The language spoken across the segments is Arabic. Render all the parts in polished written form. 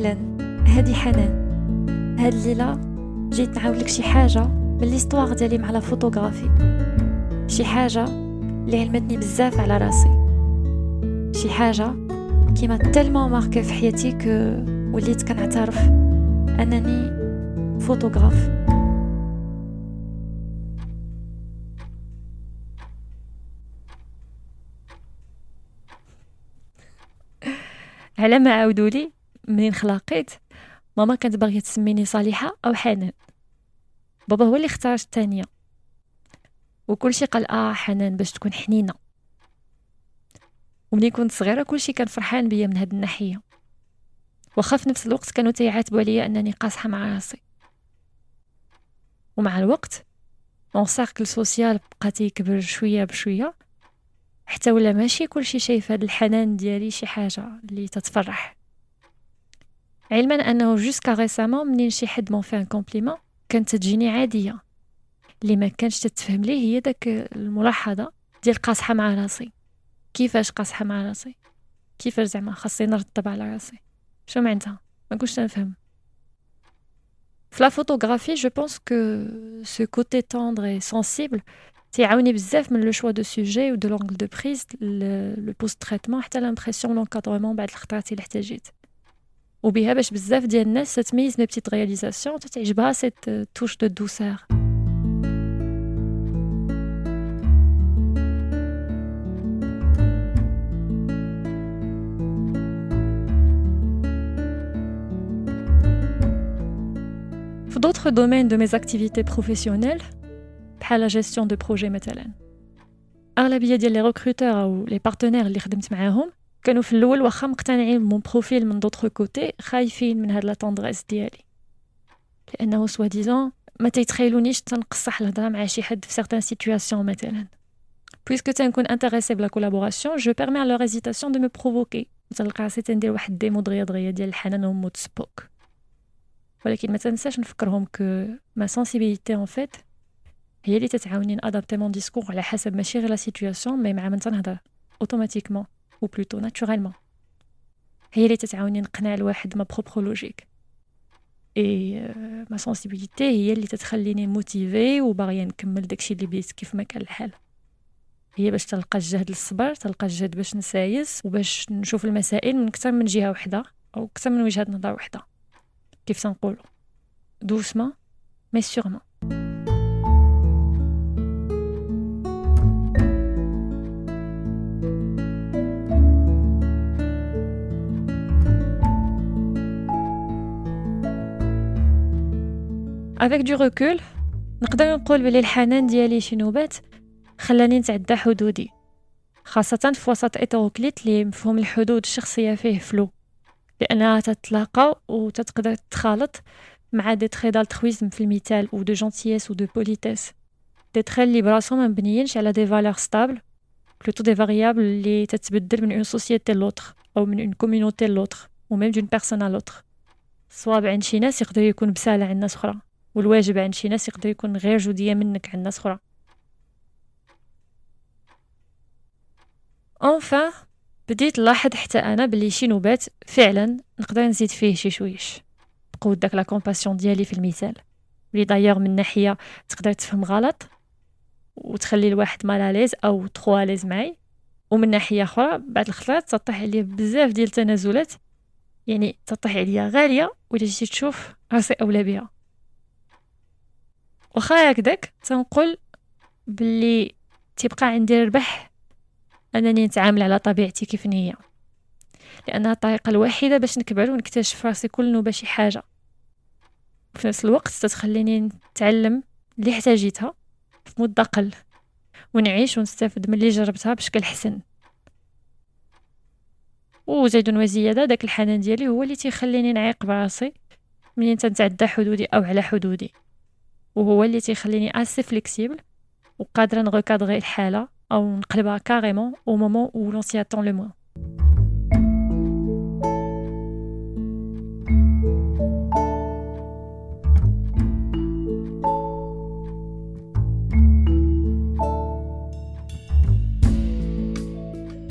أهلا، هادي حنان. هاد الليلة جيت نعاود لك شي حاجة من ليستواغ ديالي مع لا فوتوغرافي، شي حاجة اللي علمتني بزاف على راسي، شي حاجة كي ما تلمون ماركي في حياتي كو وليت كنعترف أنني فوتوغراف. على ما عاودولي منين خلاقيت ماما كانت باغيه تسميني صالحة أو حنان، بابا هو اللي اختار الثانية، وكلشي قال حنان باش تكون حنينة. ومني كنت صغيرة كلشي كان فرحان بيا من هاد الناحية، وخا في نفس الوقت كانوا تيعاتبوا عليا أنني قاصحة مع راسي. ومع الوقت مون سيركل سوسيال بقى تيكبر شوية بشوية، حتى ولا ماشي كلشي شايف هاد الحنان ديالي شي حاجة اللي تتفرح. علما أنه جوسكا ريسامون منين شي حد مون في ان كومبليمون كانت تجيني عادية، اللي ما كانش تتفهم ليه هي داك الملاحظة ديال قاصحة مع راسي. كيفاش قاصحة مع راسي؟ كيفاش زعما خاصني نرطب على راسي؟ شو معناتها؟ ما كنتش نفهم. في لا فوتوغرافي جو بونس كو سو كوتي توندر اي سنسيبل تيعاوني بزاف من لو شوا دو سوجي و دو لونغل دو بريز، لو بوست تريتمون حتى لامبرسيون لونكادرمون بعد الخطرات اللي احتاجيت. وبها باش بزاف ديال الناس تتميز مي بتيت رياليزاسيون تتعجبها سيت توش دو دوسور. في d'autres domaines de mes activités professionnelles بحال la gestion de projet مثلا، اغلبيه ديال لي ريكروتور او لي بارتنير اللي خدمت معاهم كانوا في الاول واخا مقتنعين بمون بروفيل من دوطخ كوتي خايفين من هاد لا طوندريس ديالي، لانه سوا ديزون ما تيتخيلونيش تنقصح الهضره مع شي حد في سيغتان سيتوياسيون مثلا. بويسكو تنكون انتريسي بلا كولابوراسيون جو بيرمي لور هيزيتاسيون دو مو بروفوكي، تلقى راسي تندير واحد الديمو دغيا ديال الحنان وموت سبوك. ولكن ما تنساش نفكرهم كو ما سنسيبيليتي ان فيت هي اللي تتعاوني نادابتي مون ديسكور على حسب ماشي غير لا سيتوياسيون مي مع من تنهضر اوتوماتيكمون او بلوتو ناتورالمون، هي اللي تتعاوني نقنع الواحد ما بروبر لوجيك. اي ما سنسيبيليتي هي اللي تتخليني موتيفي وباغيه نكمل داكشي اللي بديت كيف ما كان الحال، هي باش تلقى الجهد للصبر، تلقى الجهد باش نسايس وباش نشوف المسائل من اكثر من جهه وحده او اكثر من وجهه نظر وحده، كيف تنقولوا doucement mais sûrement. Avec du recul نقدر نقول بلي الحنان ديالي شي نوبات خلاني نتعدى حدودي، خاصة في وسط إطروكليت اللي مفهوم الحدود الشخصية فيه فلو، لأنها تتلاقى وتتقدر تتخالط مع دي تخي دالترويزم في المثال ou de gentillesse ou de politesse، دي تخي اللي براسهم ما مبنيينش على دي فالور ستابل بلوتو دي فاريابل اللي تتبدل من اون سوسيتي لوطخ او من اون كوميونيتي لوطخ و ميم دون بيرسون ا لوطخ. الصواب عند شي ناس يقدر يكون بسالة عند ناس اخرى، والواجب عند شي ناس يقدر يكون غير جودية منك عند ناس اخرى. انفا بديت نلاحظ حتى انا بلي شي نوبات فعلا نقدر نزيد فيه شي شويش بقوة داك لا كومباسيون ديالي في المثال، اللي دايوغ من ناحية تقدر تفهم غلط وتخلي الواحد مالاليز او ترواليز معي، ومن ناحية اخرى بعد الخطرات تطيح عليا بزاف ديال التنازلات، يعني تطيح عليا غالية ولا جيتي تشوف راسي اولى بها. وخا هكداك تنقول بلي تيبقى عندي الربح انني نتعامل على طبيعتي كيف نية، لانها الطريقة الوحيدة باش نكبر ونكتشف راسي كل نوبة شي حاجة، في نفس الوقت تتخليني نتعلم اللي احتاجيتها في مدة قل ونعيش ونستافد من اللي جربتها بشكل حسن. وزيد وزيادة داك الحنان ديالي هو اللي تيخليني نعيق براسي منين تنتعدى حدودي او على حدودي، وهو اللي تيخليني اسي فليكسيبل وقادرة نغوكادغي الحالة او نقلبها كاريمون او مومون او لون سي اتون لو موان.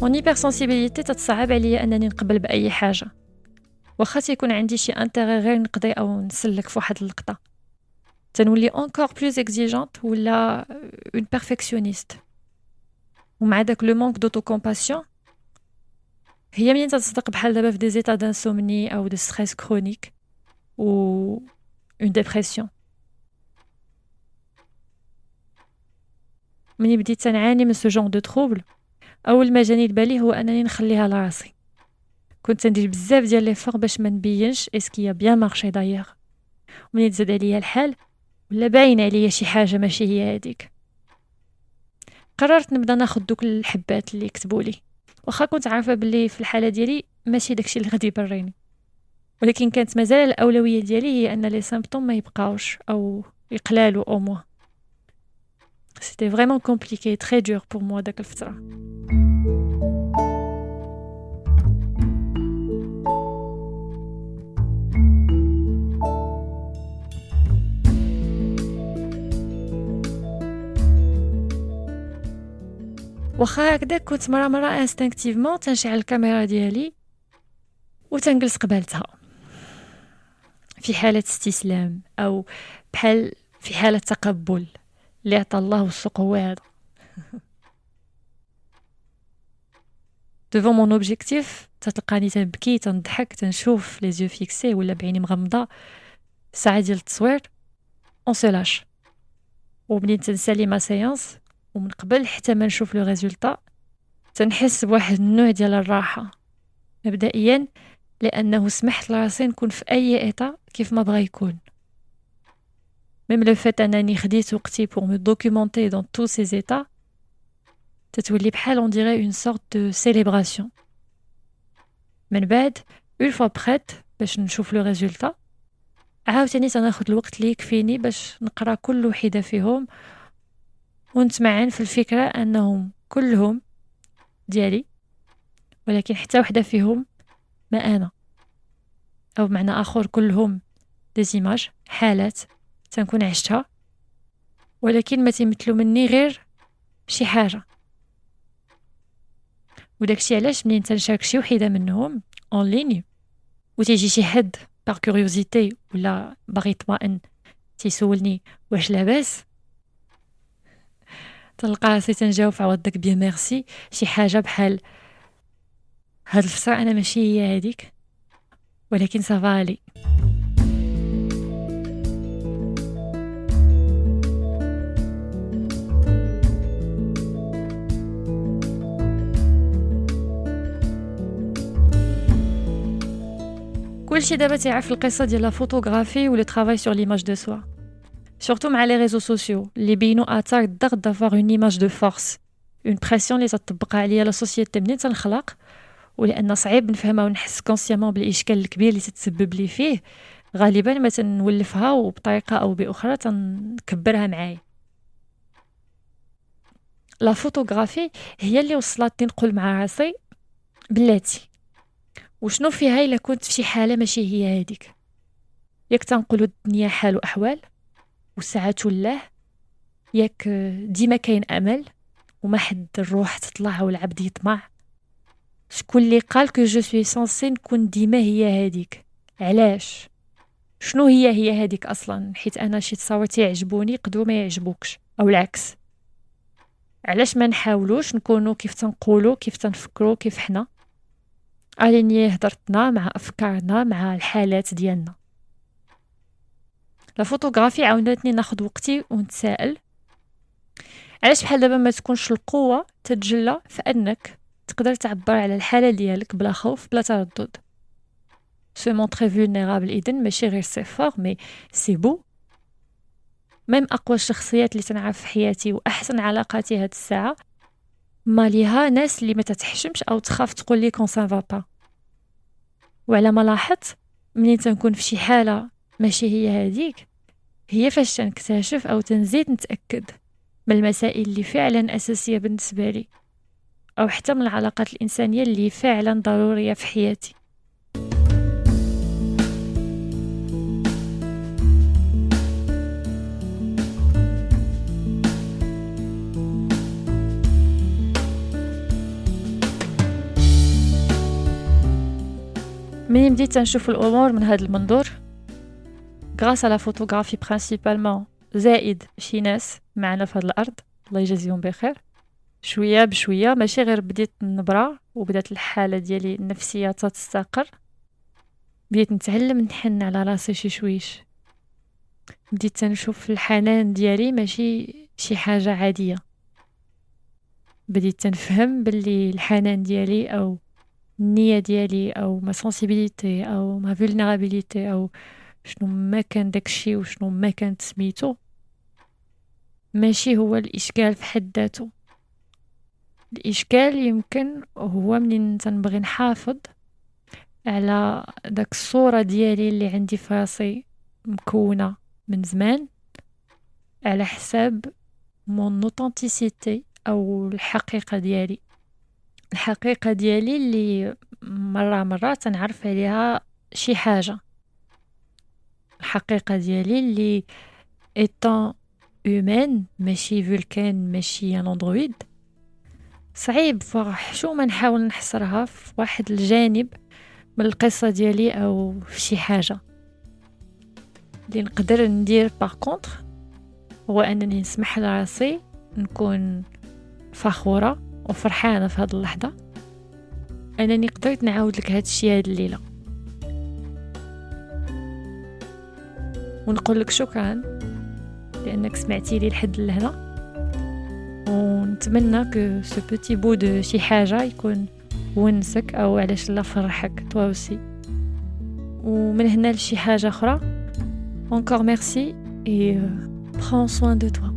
مون هيبرسنسيبيليتي تتصعب عليا انني نقبل باي حاجه، واخا تيكون عندي شي انتري غير نقضي او نسلك في واحد اللقطه، تنولي encore plus exigeante ولا une perfectionniste. ومع داك لو مونك دوتو كومباسيون هي منين تصدق بحال دابا في دي زيتا دانسومني او دو ستريس كرونيك و اون ديبرسيون. مني بديت تنعاني من سو جون دو تروبل، اول ما جاني لبالي هو انني نخليها لراسي. كنت ندير بزاف ديال لي فور باش ما نبينش اسكي بيان مارشي دايوغ. مني تزاد عليا الحال ولا باين عليا شي حاجه ماشي هي هذيك، قررت نبدا ناخذ دوك الحبات اللي كتبوا لي، واخا كنت عارفه بلي في الحاله ديالي ماشي داكشي اللي غادي يبريني، ولكن كانت مازال الاولويه ديالي هي ان لي سيمبتوم ما يبقاوش او يقلالوا او موا. سيتي فريمون كومبليكي تري دور بور موا داك الفتره. واخا هكذا كنت مرة انستينكتيفمون تنشعل الكاميرا ديالي وتنجلس قبالتها في حالة استسلام او بحال في حالة تقبل اللي عطا الله والسوق هو هذا. devant mon objectif تتلقاني تنبكي تنضحك تنشوف لي زيو فيكسي ولا بعيني مغمضة ساعة ديال التصوير اون سو لاش. ومنين تنسالي ما سيانس ومن قبل حتى ما نشوف لو ريزولطا تنحس بواحد النوع ديال الراحة مبدئيا، لانه سمحت لراسي نكون في اي ايطا كيف ما بغا يكون. ميم لو فات انني خديت وقتي pour me documenter dans tous ces états تتولي بحال on dirait une sorte de célébration. من بعد une fois prête باش نشوف لو ريزولطا عاوتاني تناخد الوقت اللي يكفيني باش نقرا كل وحده فيهم ونتمعن في الفكره انهم كلهم ديالي، ولكن حتى وحده فيهم ما انا، او بمعنى اخر كلهم دي زيماج حالات تنكون عشتها ولكن ما تيمثلوا مني غير شي حاجه. وداكشي علاش منين تنشارك شي وحده منهم اون ليني وتيجي شي حد بار كوريوزيتي ولا باغي يطمئن تيسولني واش لاباس، تلقى راسي تنجاوب في عوض داك بيان ميرسي شي حاجه بحال هاد الفتره انا ماشي هي هذيك ولكن صافالي. كلشي دابا تيعرف القصه ديال لا فوتوغرافي و لو ترافاي سور ليماج دو سوا، surtout مع لي ريزو سوسيو اللي بينوا اثار الضغط دافوار اون ايماج دو فورس، اون بريسيون اللي تطبق عليا لا سوسيتي منين تنخلق، ولان صعيب نفهمها ونحس كونسيامون بالاشكال الكبير اللي تتسبب لي فيه، غالبا ما تنولفها وبطريقه او باخرى تنكبرها معايا. لا فوتوغرافي هي اللي وصلتني نقول مع راسي بلاتي وشنو فيها الا كنت في شي حاله ماشي هي هذيك. ياك تنقولوا الدنيا حال واحوال وساعات الله، ياك ديما كاين امل وما حد الروح تطلع والعبد يطمع. شكون اللي قال كو جو سوي سانسي نكون ديما هي هذيك؟ علاش؟ شنو هي هذيك اصلا؟ حيت انا شي تصاورتي يعجبوني يقدروا ما يعجبوكش او العكس. علاش ما نحاولوش نكونوا كيف تنقولوا كيف تنفكروا كيف حنا اليني هضرتنا مع افكارنا مع الحالات ديالنا. لا فوتوغرافي عاونتني ناخذ وقتي ونتسائل علاش بحال دابا ما تكونش القوه تتجلى في انك تقدر تعبر على الحاله ديالك بلا خوف بلا تردد. سو مونطري فولنيرابل اذن ماشي غير سي فور مي سي بو. ميم اقوى الشخصيات اللي تنعرف في حياتي واحسن علاقاتي هاد الساعه ماليها ناس اللي ما تتحشمش او تخاف تقول لي كون سان فا با. وعلى ما لاحظت منين تنكون في شي حاله ماشي هي هذيك هي فاش تنكتشف او تنزيد نتاكد من المسائل اللي فعلا اساسيه بالنسبه لي او حتى من العلاقات الانسانيه اللي فعلا ضروريه في حياتي. مني بديت نشوف الامور من هذا المنظور غراس على فوتوغرافي برينسيبالمون زائد شي ناس معنا في هذه الارض الله يجازيهم بخير شويه بشويه ماشي غير بديت نبرا وبدات الحاله ديالي النفسيه تستقر بديت نتعلم نحن على راسي شي شويش بديت نشوف الحنان ديالي ماشي شي حاجه عاديه بديت نفهم باللي الحنان ديالي او النيه ديالي او ما سنسيبيليتي او ما فولنرابيليتي او شنو ما كان داكشي وشنو ما كانت سميتو ماشي هو الاشكال في حد ذاته الاشكال يمكن هو منين تنبغي نحافظ على داك الصورة ديالي اللي عندي في راسي مكونة من زمان على حساب مون اوثنتيسيتي او الحقيقة ديالي اللي مرة تنعرف عليها شي حاجة الحقيقة ديالي اللي ايطان humaine ماشي فولكان ماشي ان اندرويد صعيب فرح شو ما نحاول نحصرها في واحد الجانب من القصة ديالي او في شي حاجة اللي نقدر ندير باغ كونطخ هو انني نسمح لراسي نكون فخورة وفرحانة في هذه اللحظة انني قدرت نعاود لك هاد الشيء هاد الليلة ونقول لك شكرا لانك سمعتي لي لحد لهنا ونتمنى كو سو بوتي بو دو شي حاجة يكون ونسك او علاش لا فرحك توا aussi ومن هنا لشي حاجة اخرى encore merci et prends soin de toi